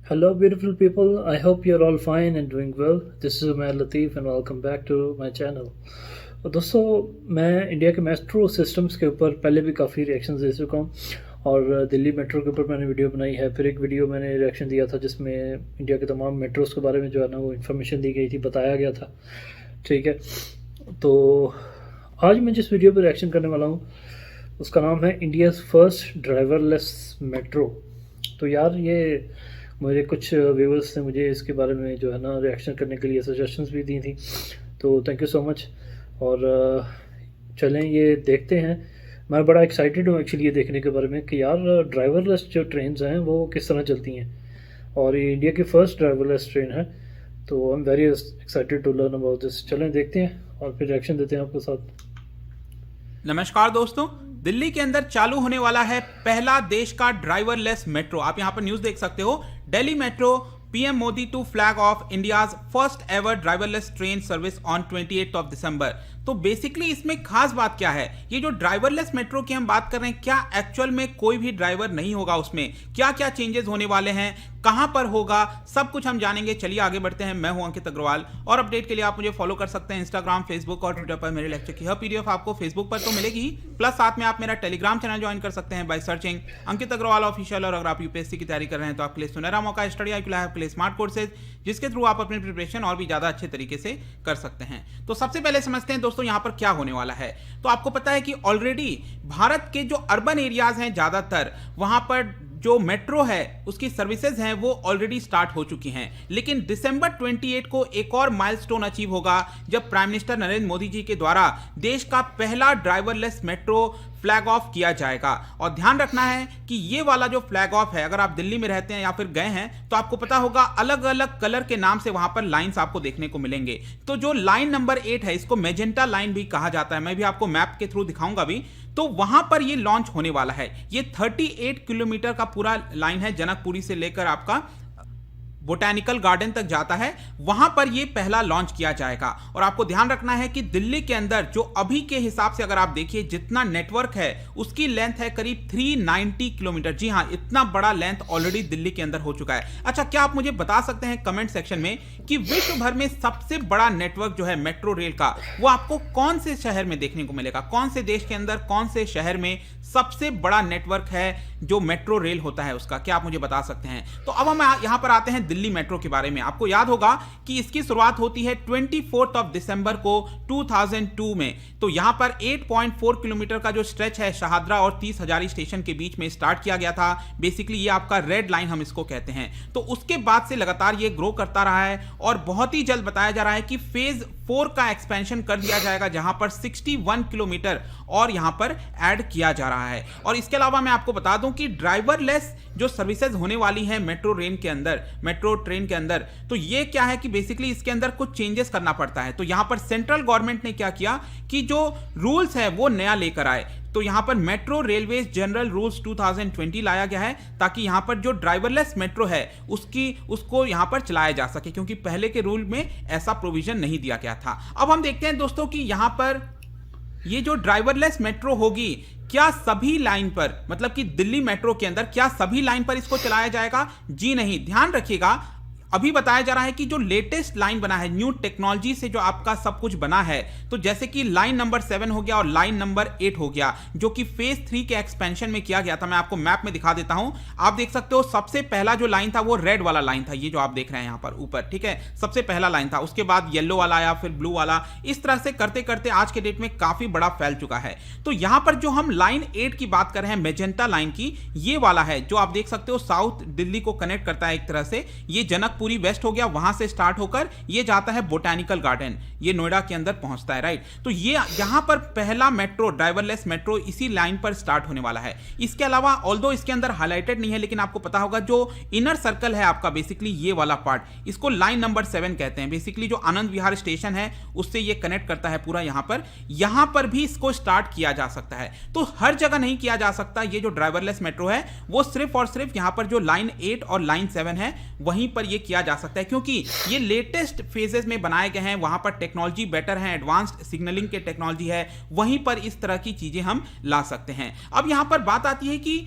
Hello, beautiful people. I hope you're all fine and doing well. This is Umair Latif and welcome back to my channel. और दोस्तों, मैं India के metro systems के ऊपर पहले भी काफ़ी रिएक्शंस दे चुका हूँ और दिल्ली मेट्रो के ऊपर मैंने वीडियो बनाई है। फिर एक वीडियो मैंने रिएक्शन दिया था जिसमें इंडिया के तमाम मेट्रोज़ के बारे में जो है ना वो इन्फॉर्मेशन दी गई थी, बताया गया था। ठीक है, तो आज मैं जिस वीडियो पर रिएक्शन करने वाला हूँ उसका नाम है इंडियाज़ फर्स्ट ड्राइवरलेस मेट्रो। तो यार ये मुझे कुछ व्यूवर्स ने मुझे इसके बारे में जो है ना रिएक्शन करने के लिए सजेशंस भी दी थी, तो थैंक यू सो मच। और चलें ये देखते हैं। मैं बड़ा एक्साइटेड हूँ एक्चुअली ये देखने के बारे में कि यार ड्राइवरलेस जो ट्रेन्स हैं वो किस तरह चलती हैं, और ये इंडिया की फ़र्स्ट ड्राइवरलेस ट्रेन है। तो I am very excited to learn about this. चलें देखते हैं और फिर रिएक्शन देते हैं आपके साथ। नमस्कार दोस्तों, दिल्ली के अंदर चालू होने वाला है पहला देश का ड्राइवरलेस मेट्रो। आप यहां पर न्यूज देख सकते हो। Delhi metro, PM Modi to flag off India's first ever driverless train service on 28 of December. तो बेसिकली इसमें खास बात क्या है, ये जो ड्राइवरलेस मेट्रो की हम बात कर रहे हैं, क्या एक्चुअल में कोई भी ड्राइवर नहीं होगा उसमें? क्या क्या चेंजेस होने वाले हैं, कहां पर होगा, सब कुछ हम जानेंगे। चलिए आगे बढ़ते हैं। मैं हूं अंकित अग्रवाल और अपडेट के लिए आप मुझे फॉलो कर सकते हैं इंस्टाग्राम, फेसबुक और ट्विटर पर। मेरे लेक्चर की हर पीडीएफ आपको फेसबुक पर तो मिलेगी ही, प्लस साथ में आप मेरा टेलीग्राम चैनल ज्वाइन कर सकते हैं by searching Ankit Agarwal official. और अगर आप यूपीएससी की तैयारी कर रहे हैं तो आपके लिए सुनहरा मौका स्टडी आई के लिए स्मार्ट कोर्सेज, जिसके थ्रू आप अपनी प्रिपरेशन और भी ज्यादा अच्छे तरीके से कर सकते हैं। तो सबसे पहले समझते हैं दोस्तों यहां पर क्या होने वाला है। तो आपको पता है कि ऑलरेडी भारत के जो अर्बन एरियाज हैं ज्यादातर, वहां पर जो मेट्रो है उसकी सर्विसेज हैं वो ऑलरेडी स्टार्ट हो चुकी हैं। लेकिन दिसंबर 28 को एक और माइलस्टोन अचीव होगा जब प्राइम मिनिस्टर नरेंद्र मोदी जी के द्वारा देश का पहला ड्राइवरलेस मेट्रो फ्लैग ऑफ किया जाएगा। और ध्यान रखना है कि ये वाला जो फ्लैग ऑफ है, अगर आप दिल्ली में रहते हैं या फिर गए हैं तो आपको पता होगा अलग अलग कलर के नाम से वहां पर लाइंस आपको देखने को मिलेंगे। तो जो लाइन नंबर 8 है, इसको मेजेंटा लाइन भी कहा जाता है, मैं भी आपको मैप के थ्रू दिखाऊंगा भी। तो वहां पर ये लॉन्च होने वाला है। ये 38 किलोमीटर का पूरा लाइन है, जनकपुरी से लेकर आपका बोटैनिकल गार्डन तक जाता है, वहां पर यह पहला लॉन्च किया जाएगा। और आपको ध्यान रखना है कि दिल्ली के अंदर जो अभी के हिसाब से अगर आप देखिए जितना नेटवर्क है उसकी लेंथ है करीब 390 किलोमीटर। जी हां, इतना बड़ा लेंथ ऑलरेडी दिल्ली के अंदर हो चुका है। अच्छा, क्या आप मुझे बता सकते हैं कमेंट सेक्शन में कि विश्व भर में सबसे बड़ा नेटवर्क जो है मेट्रो रेल का, वो आपको कौन से शहर में देखने को मिलेगा? कौन से देश के अंदर, कौन से शहर में सबसे बड़ा नेटवर्क है जो मेट्रो रेल होता है उसका? क्या आप मुझे बता सकते हैं? तो अब हम यहां पर आते हैं दिल्ली मेट्रो के बारे में। आपको याद होगा कि इसकी शुरुआत होती है 24 ऑफ दिसंबर को 2002 में। तो यहां पर 8.4 किलोमीटर का जो स्ट्रेच है शहादरा और 30 हजारी स्टेशन के बीच में स्टार्ट किया गया था। बेसिकली ये आपका रेड लाइन हम इसको कहते हैं। तो उसके बाद से लगातार ये ग्रो करता रहा है और बहुत ही जल्द बताया जा रहा है कि फेज 4 का एक्सपेंशन कर दिया जाएगा, जहां पर 61 किलोमीटर और यहां पर ऐड किया जा रहा है। और इसके अलावा मैं आपको बता दूं कि ड्राइवरलेस जो सर्विसेज होने वाली हैं मेट्रो ट्रेन के अंदर, मेट्रो ट्रेन के अंदर, तो ये क्या है कि बेसिकली इसके अंदर कुछ चेंजेस करना पड़ता है। तो यहां पर सेंट्रल गवर्नमेंट ने क्या किया कि जो रूल्स है वो नया लेकर आए। तो यहां पर मेट्रो रेलवेज जनरल रूल्स 2020 लाया गया है ताकि यहां पर जो ड्राइवरलेस मेट्रो है उसको यहां पर चलाया जा सके, क्योंकि पहले के रूल में ऐसा प्रोविजन नहीं दिया गया था। अब हम देखते हैं दोस्तों कि यहां पर ये जो ड्राइवरलेस मेट्रो होगी, क्या सभी लाइन पर, मतलब कि दिल्ली मेट्रो के अंदर क्या सभी लाइन पर इसको चलाया जाएगा? जी नहीं। ध्यान रखिएगा, अभी बताया जा रहा है कि जो लेटेस्ट लाइन बना है, न्यू टेक्नोलॉजी से जो आपका सब कुछ बना है, तो जैसे कि लाइन नंबर 7 हो गया और लाइन नंबर 8 हो गया, जो कि फेज 3 के एक्सपेंशन में किया गया था। मैं आपको मैप में दिखा देता हूं। आप देख सकते हो सबसे पहला जो लाइन था वो रेड वाला लाइन था, ये जो आप देख रहे हैं यहां पर ऊपर, ठीक है, सबसे पहला लाइन था। उसके बाद येलो वाला आया, फिर ब्लू वाला, इस तरह से करते करते आज के डेट में काफी बड़ा फैल चुका है। तो यहां पर जो हम लाइन 8 की बात कर रहे हैं, मेजेंटा लाइन की, ये वाला है जो आप देख सकते हो साउथ दिल्ली को कनेक्ट करता है एक तरह से। ये जनकपुरी वेस्ट हो गया, वहां से स्टार्ट होकर ये जाता है बोटैनिकल गार्डन, ये नोएडा के अंदर पहुंचता है, राइट। तो ये यहां पर पहला मेट्रो, ड्राइवरलेस मेट्रो इसी लाइन पर स्टार्ट होने वाला है। इसके अलावा ऑल्दो इसके अंदर हाईलाइटेड नहीं है, लेकिन आपको पता होगा जो इनर सर्कल है आपका, बेसिकली ये वाला पार्ट, इसको लाइन नंबर 7 कहते हैं। बेसिकली जो आनंद विहार स्टेशन है उससे ये कनेक्ट करता है पूरा। यहां पर भी इसको स्टार्ट किया जा सकता है। तो हर जगह नहीं किया जा सकता। ये जो ड्राइवरलेस मेट्रो है वो सिर्फ और सिर्फ यहां पर जो लाइन 8 और लाइन 7 है वहीं पर ये किया जा सकता है, क्योंकि ये लेटेस्ट फेजेस में बनाए गए हैं। वहां पर टेक्नोलॉजी बेटर है, एडवांस्ड सिग्नलिंग के टेक्नोलॉजी है, वहीं पर इस तरह की चीजें हम ला सकते हैं। अब यहां पर बात आती है कि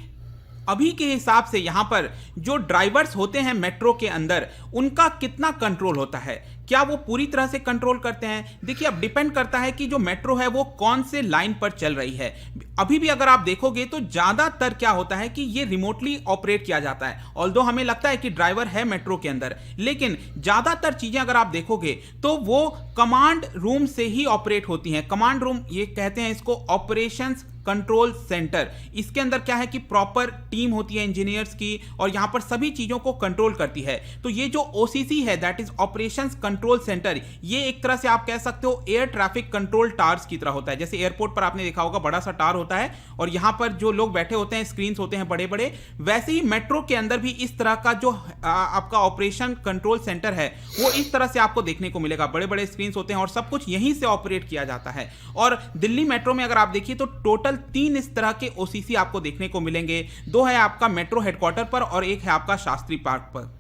अभी के हिसाब से यहाँ पर जो ड्राइवर्स होते हैं मेट्रो के अंदर, उनका कितना कंट्रोल होता है, क्या वो पूरी तरह से कंट्रोल करते हैं? देखिए, अब डिपेंड करता है कि जो मेट्रो है वो कौन से लाइन पर चल रही है। अभी भी अगर आप देखोगे तो ज्यादातर क्या होता है कि ये रिमोटली ऑपरेट किया जाता है। ऑल्दो हमें लगता है कि ड्राइवर है मेट्रो के अंदर, लेकिन ज्यादातर चीजें अगर आप देखोगे तो वो कमांड रूम से ही ऑपरेट होती हैं। कमांड रूम, ये कहते हैं इसको ऑपरेशंस कंट्रोल सेंटर। इसके अंदर क्या है कि प्रॉपर टीम होती है इंजीनियर्स की, और यहां पर सभी चीजों को कंट्रोल करती है। तो ये जो ओसीसी है, that is operations control centre, ये एक तरह से आप कह सकते हो एयर ट्रैफिक कंट्रोल टावर्स की तरह होता है। जैसे एयरपोर्ट पर आपने देखा होगा बड़ा सा टावर होता है और यहां पर जो लोग बैठे होते हैं, स्क्रीन होते हैं बड़े बड़े, वैसे ही मेट्रो के अंदर भी इस तरह का जो आपका ऑपरेशन कंट्रोल सेंटर है वो इस तरह से आपको देखने को मिलेगा। बड़े बड़े स्क्रीन होते हैं और सब कुछ यहीं से ऑपरेट किया जाता है। और दिल्ली मेट्रो में अगर आप देखिए तो टोटल 3 इस तरह के ओसीसी आपको देखने को मिलेंगे। 2 है आपका मेट्रो हेडक्वार्टर पर और 1 है आपका शास्त्री पार्क पर।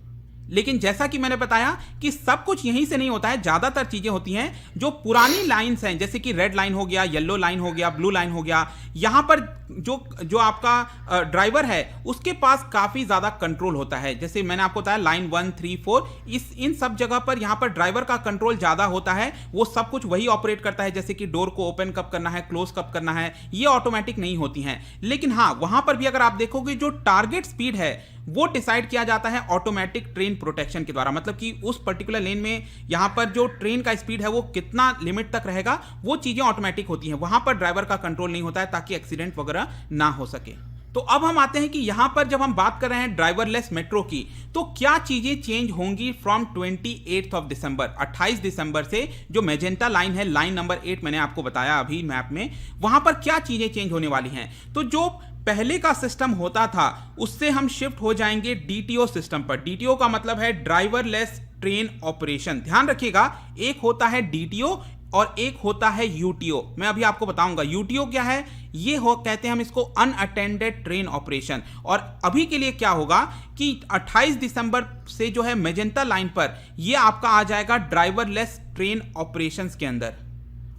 लेकिन जैसा कि मैंने बताया कि सब कुछ यहीं से नहीं होता है, ज्यादातर चीजें होती हैं जो पुरानी लाइंस हैं, जैसे कि रेड लाइन हो गया, येलो लाइन हो गया, ब्लू लाइन हो गया। यहां पर जो आपका ड्राइवर है उसके पास काफी ज्यादा कंट्रोल होता है। जैसे मैंने आपको बताया लाइन 1, 3, 4, इन सब जगह पर यहां पर ड्राइवर का कंट्रोल ज्यादा होता है। वो सब कुछ वही ऑपरेट करता है, जैसे कि डोर को ओपन कब करना है, क्लोज कब करना है, ये ऑटोमेटिक नहीं होती हैं। लेकिन हाँ, वहां पर भी अगर आप देखोगे जो टारगेट स्पीड है वो डिसाइड किया जाता है ऑटोमेटिक ट्रेन प्रोटेक्शन के द्वारा। मतलब कि उस पर्टिकुलर लेन में यहां पर जो ट्रेन का स्पीड है वो कितना लिमिट तक रहेगा, वो चीजें ऑटोमेटिक होती हैं। वहां पर ड्राइवर का कंट्रोल नहीं होता है ताकि एक्सीडेंट वगैरह ना हो सके। तो अब हम आते हैं कि यहां पर जब हम बात कर रहे हैं ड्राइवरलेस मेट्रो की, तो क्या चीजें चेंज होंगी फ्रॉम 28 ऑफ दिसंबर, 28 दिसंबर से जो मेजेंटा लाइन है, लाइन नंबर 8 मैंने आपको बताया अभी मैप में, वहां पर क्या चीजें चेंज होने वाली हैं। तो जो पहले का सिस्टम होता था उससे हम शिफ्ट हो जाएंगे डीटीओ सिस्टम पर। डीटीओ का मतलब है ड्राइवरलेस ट्रेन ऑपरेशन। ध्यान रखिएगा, एक होता है डीटीओ और एक होता है यूटीओ। मैं अभी आपको बताऊंगा यूटीओ क्या है। ये कहते हैं हम इसको अनअटेंडेड ट्रेन ऑपरेशन। और अभी के लिए क्या होगा कि 28 दिसंबर से जो है मेजेंटा लाइन पर ये आपका आ जाएगा ड्राइवरलेस ट्रेन ऑपरेशंस के अंदर।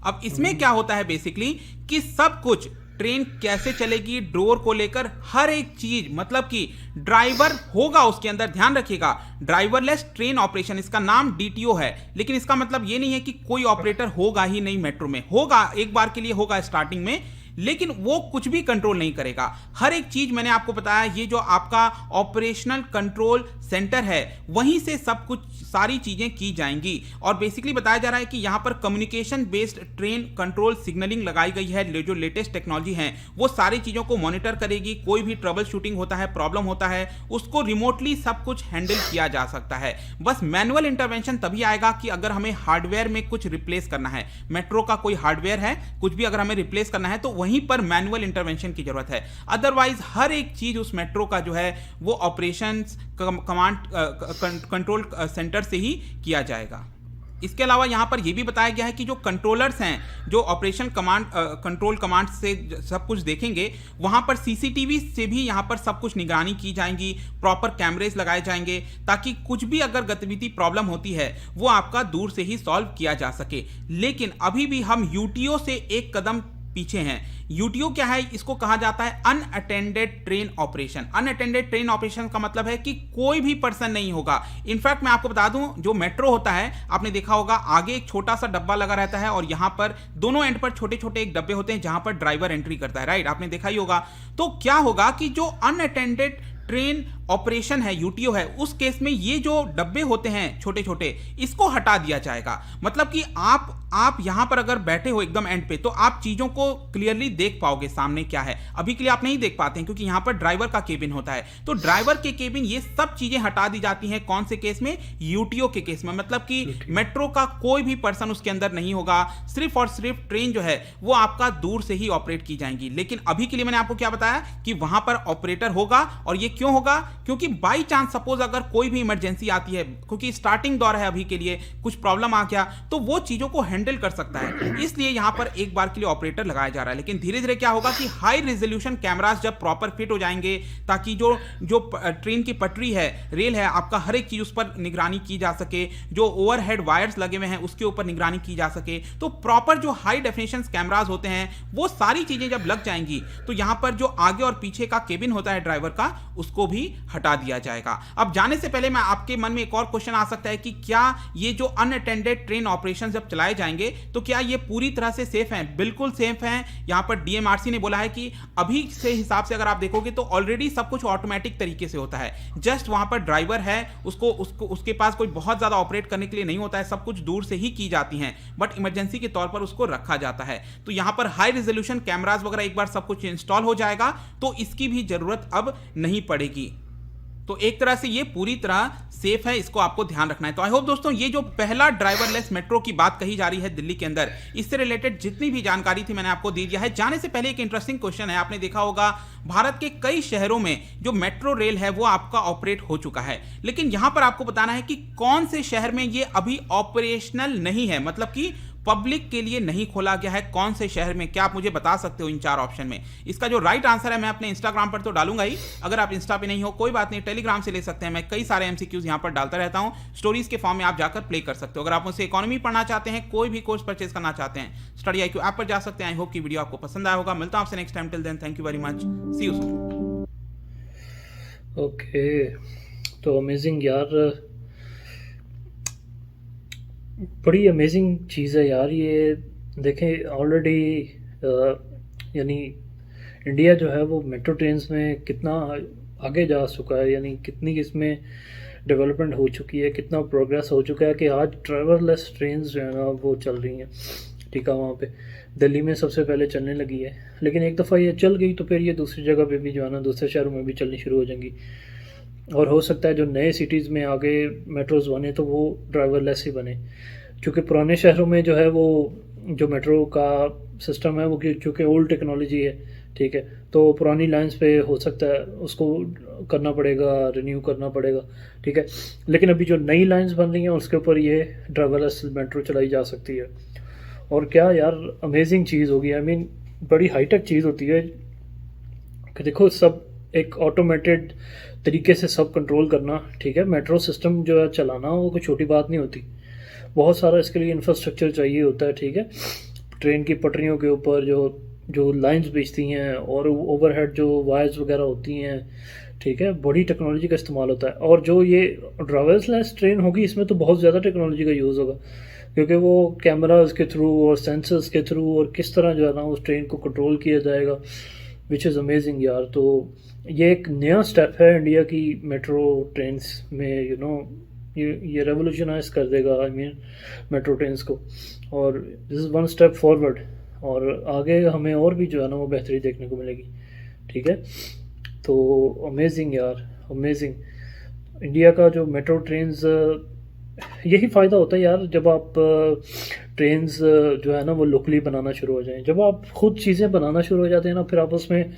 अब इसमें क्या होता है बेसिकली कि सब कुछ ट्रेन कैसे चलेगी, डोर को लेकर हर एक चीज, मतलब कि ड्राइवर होगा उसके अंदर। ध्यान रखिएगा, ड्राइवरलेस ट्रेन ऑपरेशन, इसका नाम डीटीओ है, लेकिन इसका मतलब ये नहीं है कि कोई ऑपरेटर होगा ही नहीं मेट्रो में। होगा, एक बार के लिए होगा स्टार्टिंग में, लेकिन वो कुछ भी कंट्रोल नहीं करेगा। हर एक चीज मैंने आपको बताया, ये जो आपका ऑपरेशनल कंट्रोल सेंटर है वहीं से सब कुछ सारी चीजें की जाएंगी। और बेसिकली बताया जा रहा है कि यहां पर communication based train control signalling लगाई गई है। जो लेटेस्ट टेक्नोलॉजी है वो सारी चीजों को मॉनिटर करेगी। कोई भी ट्रबल शूटिंग होता है, प्रॉब्लम होता है, उसको रिमोटली सब कुछ हैंडल किया जा सकता है। बस मैनुअल इंटरवेंशन तभी आएगा कि अगर हमें हार्डवेयर में कुछ रिप्लेस करना है, मेट्रो का कोई हार्डवेयर है, कुछ भी अगर हमें रिप्लेस करना है तो वहीं पर मैनुअल इंटरवेंशन की जरूरत है। अदरवाइज हर एक चीज उस मेट्रो का जो है वो ऑपरेशंस कमांड कंट्रोल सेंटर से ही किया जाएगा। इसके अलावा यहां पर यह भी बताया गया है कि जो कंट्रोलर्स हैं, जो ऑपरेशन कमांड कंट्रोल कमांड से सब कुछ देखेंगे, वहां पर सीसीटीवी से भी यहां पर सब कुछ निगरानी की जाएंगी, प्रॉपर कैमरेज लगाए जाएंगे ताकि कुछ भी अगर गतिविधि प्रॉब्लम होती है वो आपका दूर से ही सॉल्व किया जा सके। लेकिन अभी भी हम यूटीओ से एक कदम पीछे हैं। यूटीओ क्या है? इसको कहा जाता है unattended train operation. Unattended train operation का मतलब है कि कोई भी पर्सन नहीं होगा। इनफैक्ट मैं आपको बता दूं, जो मेट्रो होता है आपने देखा होगा, आगे एक छोटा सा डब्बा लगा रहता है और यहां पर दोनों एंड पर छोटे छोटे एक डब्बे होते हैं जहां पर ड्राइवर एंट्री करता है, राइट? आपने देखा ही होगा। तो क्या होगा कि जो अनअटेंडेड ट्रेन ऑपरेशन है, यूटीओ है, उस केस में ये जो डब्बे होते हैं छोटे छोटे, इसको हटा दिया जाएगा। मतलब कि आप यहां पर अगर बैठे हो एकदम एंड पे तो आप चीजों को क्लियरली देख पाओगे सामने क्या है। अभी के लिए आप नहीं देख पाते हैं क्योंकि यहां पर ड्राइवर का केबिन होता है। तो ड्राइवर के केबिन, ये सब चीजें हटा दी जाती हैं। कौन से केस में? यूटीओ के केस में। मतलब कि मेट्रो का कोई भी पर्सन उसके अंदर नहीं होगा, सिर्फ और सिर्फ ट्रेन जो है वो आपका दूर से ही ऑपरेट की जाएंगी। लेकिन अभी के लिए मैंने आपको क्या बताया कि वहां पर ऑपरेटर होगा। और ये क्यों होगा? क्योंकि बाई चांस सपोज अगर कोई भी इमरजेंसी आती है, क्योंकि स्टार्टिंग दौर है अभी के लिए, कुछ प्रॉब्लम आ गया तो वो चीज़ों को हैंडल कर सकता है, इसलिए यहाँ पर एक बार के लिए ऑपरेटर लगाया जा रहा है। लेकिन धीरे धीरे क्या होगा कि हाई रेजोल्यूशन कैमरास जब प्रॉपर फिट हो जाएंगे, ताकि जो जो ट्रेन की पटरी है, रेल है, आपका हर एक चीज़ उस पर निगरानी की जा सके, जो ओवरहेड वायर्स लगे हुए हैं उसके ऊपर निगरानी की जा सके, तो प्रॉपर जो हाई डेफिनेशन कैमरास होते हैं वो सारी चीजें जब लग जाएंगी तो यहां पर जो आगे और पीछे का केबिन होता है ड्राइवर का, उसको भी हटा दिया जाएगा। अब जाने से पहले मैं आपके मन में एक और क्वेश्चन आ सकता है कि क्या ये जो अनअटेंडेड ट्रेन ऑपरेशन जब चलाए जाएंगे तो क्या ये पूरी तरह से सेफ हैं? बिल्कुल सेफ हैं। यहां पर डीएमआरसी ने बोला है कि अभी से हिसाब से अगर आप देखोगे तो ऑलरेडी सब कुछ ऑटोमेटिक तरीके से होता है, जस्ट वहां पर ड्राइवर है, उसके पास कोई बहुत ज्यादा ऑपरेट करने के लिए नहीं होता है, सब कुछ दूर से ही की जाती हैं, बट इमरजेंसी के तौर पर उसको रखा जाता है। तो यहां पर हाई रेजोल्यूशन कैमरास वगैरह एक बार सब कुछ इंस्टॉल हो जाएगा तो इसकी भी जरूरत अब नहीं पड़ेगी। तो एक तरह से ये पूरी तरह सेफ है, इसको आपको ध्यान रखना है। तो आई होप दोस्तों ये जो पहला ड्राइवरलेस मेट्रो की बात कही जा रही है दिल्ली के अंदर, इससे रिलेटेड जितनी भी जानकारी थी मैंने आपको दे दिया है। जाने से पहले एक इंटरेस्टिंग क्वेश्चन है, आपने देखा होगा भारत के कई शहरों में जो मेट्रो रेल है वो आपका ऑपरेट हो चुका है, लेकिन यहां पर आपको बताना है कि कौन से शहर में ये अभी ऑपरेशनल नहीं है, मतलब कि पब्लिक के लिए नहीं खोला गया है। कौन से शहर में, क्या आप मुझे बता सकते हो इन 4 ऑप्शन में? इसका जो राइट आंसर है मैं अपने इंस्टाग्राम पर तो डालूंगा ही, अगर आप इंस्टा पे नहीं हो कोई बात नहीं, टेलीग्राम से ले सकते हैं। मैं कई सारे एमसीक्यूज यहां पर डालता रहता हूं, स्टोरीज के फॉर्म में आप जाकर प्ले कर सकते हो। अगर आप मुझसे इकोनॉमी पढ़ना चाहते हैं, कोई भी कोर्स परचेज करना चाहते हैं, स्टडी IQ ऐप पर जा सकते हैं। आई होप की वीडियो आपको पसंद आया होगा। मिलता हूं आपसे next time, till then thank you very much, see you soon. Okay, तो अमेजिंग यार, बड़ी अमेजिंग चीज़ है यार ये। देखें ऑलरेडी यानी इंडिया जो है वो मेट्रो ट्रेन्स में कितना आगे जा चुका है, यानी कितनी इसमें डेवलपमेंट हो चुकी है, कितना प्रोग्रेस हो चुका है कि आज ड्राइवरलेस ट्रेन्स जो है ना वो चल रही हैं। ठीक है, वहाँ पे दिल्ली में सबसे पहले चलने लगी है, लेकिन एक दफ़ा ये चल गई तो फिर ये दूसरी जगह पे भी जो है ना, दूसरे शहरों में भी चलनी शुरू हो जाएंगी। और हो सकता है जो नए सिटीज़ में आगे मेट्रोज़ बने तो वो ड्राइवरलेस ही बने, क्योंकि पुराने शहरों में जो है वो जो मेट्रो का सिस्टम है वो चूँकि ओल्ड टेक्नोलॉजी है, ठीक है, तो पुरानी लाइंस पे हो सकता है उसको करना पड़ेगा, रिन्यू करना पड़ेगा, ठीक है। लेकिन अभी जो नई लाइंस बन रही हैं उसके ऊपर ये ड्राइवरलेस मेट्रो चलाई जा सकती है। और क्या यार अमेजिंग चीज़ होगी, आई मीन बड़ी हाईटेक चीज़ होती है कि देखो सब एक ऑटोमेटेड तरीके से सब कंट्रोल करना, ठीक है। मेट्रो सिस्टम जो है चलाना वो कोई छोटी बात नहीं होती, बहुत सारा इसके लिए इंफ्रास्ट्रक्चर चाहिए होता है, ठीक है। ट्रेन की पटरियों के ऊपर जो लाइंस बिछती हैं और ओवरहेड जो वायर्स वगैरह होती हैं, ठीक है, बड़ी टेक्नोलॉजी का इस्तेमाल होता है। और जो ये ड्राइवरलेस ट्रेन होगी इसमें तो बहुत ज़्यादा टेक्नोलॉजी का यूज़ होगा, क्योंकि वो कैमराज के थ्रू और सेंसर्स के थ्रू और किस तरह जो है ना उस ट्रेन को कंट्रोल किया जाएगा, विच इज़ अमेजिंग यार। तो ये एक नया स्टेप है इंडिया की मेट्रो ट्रेन्स में, ये रेवोल्यूशनाइज कर देगा आई मीन मेट्रो ट्रेन्स को, और this is one step forward. और आगे हमें और भी जो है ना वो बेहतरी देखने को मिलेगी, ठीक है। तो अमेजिंग यार, अमेजिंग। इंडिया का जो मेट्रो ट्रेन्स, यही फ़ायदा होता है यार जब आप ट्रेन्स जो है ना वो लोकली बनाना शुरू हो जाएं। जब आप खुद चीज़ें बनाना शुरू हो जाते हैं ना, फिर आप उसमें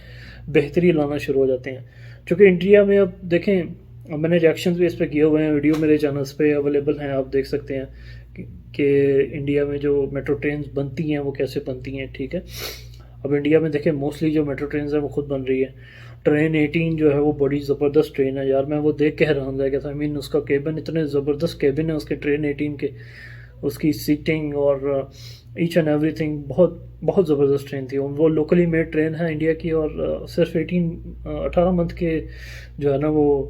बेहतरी लाना शुरू हो जाते हैं। क्योंकि इंडिया में अब देखें, मैंने रिएक्शंस भी इस पर किए हुए हैं, वीडियो मेरे चैनल्स पे अवेलेबल हैं, आप देख सकते हैं कि इंडिया में जो मेट्रो ट्रेन्स बनती हैं वो कैसे बनती हैं, ठीक है। अब इंडिया में देखें मोस्टली जो मेट्रो ट्रेन्स हैं वो खुद बन रही है। ट्रेन 18 जो है वो बड़ी ज़बरदस्त ट्रेन है यार, मैं वो देख के हैरान रह गया था। आई मीन उसका केबिन, इतने ज़बरदस्त केबिन है उसके ट्रेन 18 के, उसकी सीटिंग और ईच एंड एवरीथिंग बहुत बहुत ज़बरदस्त ट्रेन थी। वो लोकली मेड ट्रेन है इंडिया की, और सिर्फ 18 मंथ के जो है ना वो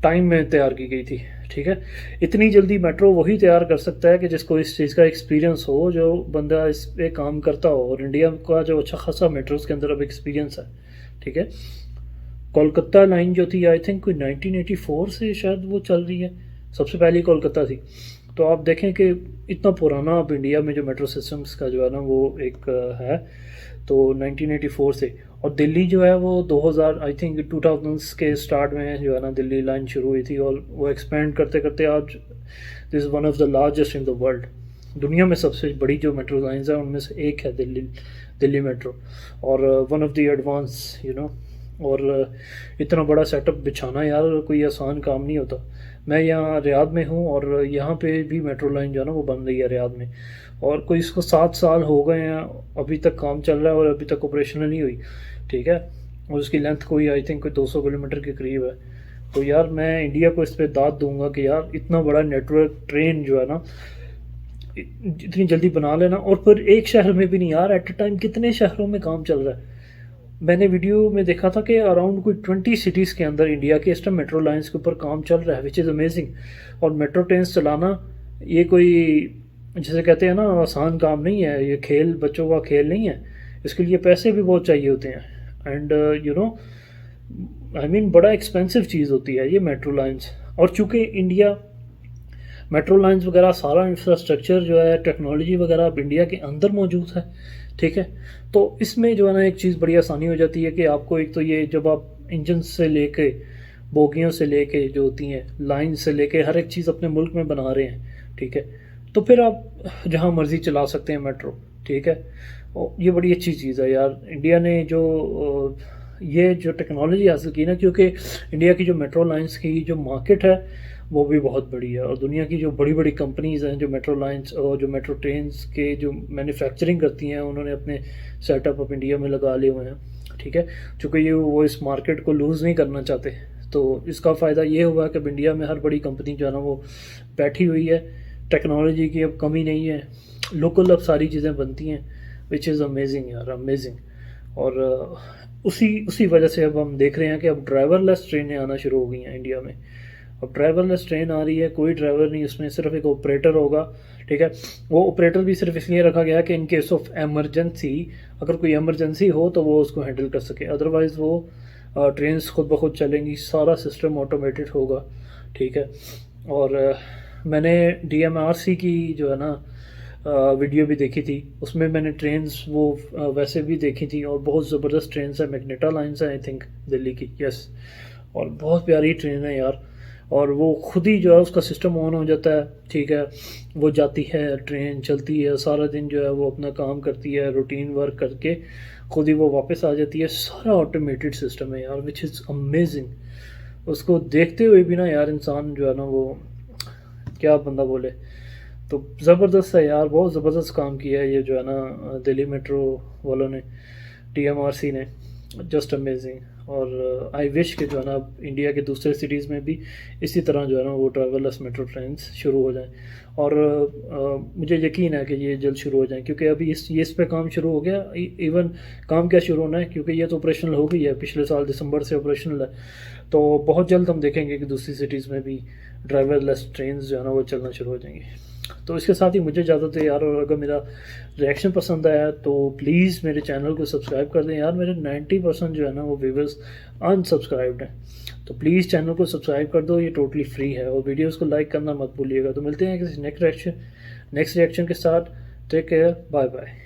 टाइम में तैयार की गई थी, ठीक है। इतनी जल्दी मेट्रो वही तैयार कर सकता है कि जिसको इस चीज़ का एक्सपीरियंस हो, जो बंदा इस पे काम करता हो। और इंडिया का जो अच्छा खासा मेट्रोस के अंदर अब एक्सपीरियंस है, ठीक है। कोलकाता लाइन जो थी आई थिंक कोई 1984 से शायद वो चल रही है, सबसे पहली कोलकाता थी। तो आप देखें कि इतना पुराना अब इंडिया में जो मेट्रो सिस्टम्स का जो है ना वो एक है, तो 1984 से। और दिल्ली जो है वो 2000 आई थिंक 2000s के स्टार्ट में जो है ना दिल्ली लाइन शुरू हुई थी, और वो एक्सपेंड करते करते आज this is one of the largest in the world. दुनिया में सबसे बड़ी जो मेट्रो लाइंस हैं उनमें से एक है दिल्ली मेट्रो, और वन ऑफ द एडवांस और इतना बड़ा सेटअप बिछाना यार कोई आसान काम नहीं होता। मैं यहाँ रियाद में हूँ और यहाँ पे भी मेट्रो लाइन जो है ना वो बन रही है रियाद में, और कोई इसको 7 साल हो गए हैं, अभी तक काम चल रहा है और अभी तक ऑपरेशनल नहीं हुई, ठीक है। और उसकी लेंथ कोई आई थिंक कोई 200 किलोमीटर के करीब है। तो यार मैं इंडिया को इस पर दाद दूंगा कि यार इतना बड़ा नेटवर्क ट्रेन जो है ना इतनी जल्दी बना लेना, और फिर एक शहर में भी नहीं यार, एट अ टाइम कितने शहरों में काम चल रहा है। मैंने वीडियो में देखा था कि अराउंड कोई 20 सिटीज़ के अंदर इंडिया के इस टाइम मेट्रो लाइंस के ऊपर काम चल रहा है, विच इज़ अमेजिंग। और मेट्रो ट्रेन चलाना ये कोई जैसे कहते हैं ना आसान काम नहीं है, ये खेल बच्चों का खेल नहीं है, इसके लिए पैसे भी बहुत चाहिए होते हैं। And you know I mean बड़ा एक्सपेंसिव चीज़ होती है ये मेट्रो लाइंस। और चूँकि इंडिया मेट्रो लाइंस वगैरह सारा इंफ्रास्ट्रक्चर जो है टेक्नोलॉजी वगैरह अब इंडिया के अंदर मौजूद है, ठीक है। तो इसमें जो है ना एक चीज़ बड़ी आसानी हो जाती है कि आपको एक तो ये जब आप इंजन से लेके बोगियों से लेके जो होती हैं लाइन से लेके हर एक चीज़ अपने मुल्क में बना रहे हैं, ठीक है, तो फिर आप जहाँ मर्जी चला सकते हैं मेट्रो, ठीक है। और ये बड़ी अच्छी चीज़ है यार इंडिया ने जो ये जो टेक्नोलॉजी हासिल की ना, क्योंकि इंडिया की जो मेट्रो लाइंस की जो मार्केट है वो भी बहुत बड़ी है, और दुनिया की जो बड़ी बड़ी कंपनीज़ हैं जो मेट्रो लाइंस और जो मेट्रो ट्रेन्स के जो मैन्युफैक्चरिंग करती हैं उन्होंने अपने सेटअप अप इंडिया में लगा लिए हुए हैं, ठीक है। चूँकि ये वो इस मार्केट को लूज़ नहीं करना चाहते, तो इसका फ़ायदा ये हुआ कि अब इंडिया में हर बड़ी कंपनी जो है ना वो बैठी हुई है, टेक्नोलॉजी की अब कमी नहीं है, लोकल अब सारी चीज़ें बनती हैं, विच इज़ अमेजिंग यार, अमेजिंग। और उसी वजह से अब हम देख रहे हैं कि अब ड्राइवरलेस ट्रेनें आना शुरू हो गई हैं इंडिया में। अब ड्राइवरलेस ट्रेन आ रही है, कोई ड्राइवर नहीं, उसमें सिर्फ एक ऑपरेटर होगा, ठीक है। वो ऑपरेटर भी सिर्फ इसलिए रखा गया है कि इन केस ऑफ एमरजेंसी, अगर कोई एमरजेंसी हो तो वो उसको हैंडल कर सके, अदरवाइज़ वो ट्रेन्स खुद ब खुद चलेंगी, सारा सिस्टम ऑटोमेटेड होगा, ठीक है। और मैंने DMRC की जो है ना वीडियो भी देखी थी, उसमें मैंने ट्रेन्स वो वैसे भी देखी थी, और बहुत ज़बरदस्त ट्रेन है, मैग्नेटा लाइन्स है आई थिंक दिल्ली की, यस। और बहुत प्यारी ट्रेन है यार, और वो खुद ही जो है उसका सिस्टम ऑन हो जाता है, ठीक है। वो जाती है, ट्रेन चलती है, सारा दिन जो है वो अपना काम करती है, रूटीन वर्क करके खुद ही वो वापस आ जाती है, सारा ऑटोमेटेड सिस्टम है यार, विच इज़ अमेजिंग। उसको देखते हुए भी ना यार इंसान जो है ना वो क्या बंदा बोले, तो ज़बरदस्त है यार, बहुत ज़बरदस्त काम किया है ये जो है ना दिल्ली मेट्रो वालों ने, DMRC ने, जस्ट अमेजिंग। और आई विश कि जो है ना इंडिया के दूसरे सिटीज़ में भी इसी तरह जो है ना वो ड्राइवरलेस मेट्रो ट्रेन्स शुरू हो जाएं, और मुझे यकीन है कि ये जल्द शुरू हो जाएं, क्योंकि अभी इस पे काम शुरू हो गया। इवन काम क्या शुरू होना है, क्योंकि ये तो ऑपरेशनल हो गई है, पिछले साल दिसंबर से ऑपरेशनल है, तो बहुत जल्द हम देखेंगे कि दूसरी सिटीज़ में भी ड्राइवरलेस ट्रेन्स जो है ना वो चलना शुरू हो जाएंगी। तो इसके साथ ही मुझे इजाज़त है यार, और अगर मेरा रिएक्शन पसंद आया तो प्लीज़ मेरे चैनल को सब्सक्राइब कर दें यार। मेरे 90% जो है ना वो व्यूवर्स अनसब्सक्राइब्ड हैं, तो प्लीज़ चैनल को सब्सक्राइब कर दो, ये टोटली फ्री है, और वीडियोस को लाइक करना मत भूलिएगा। तो मिलते हैं किसी नेक्स्ट रिएक्शन के साथ, टेक केयर, बाय बाय।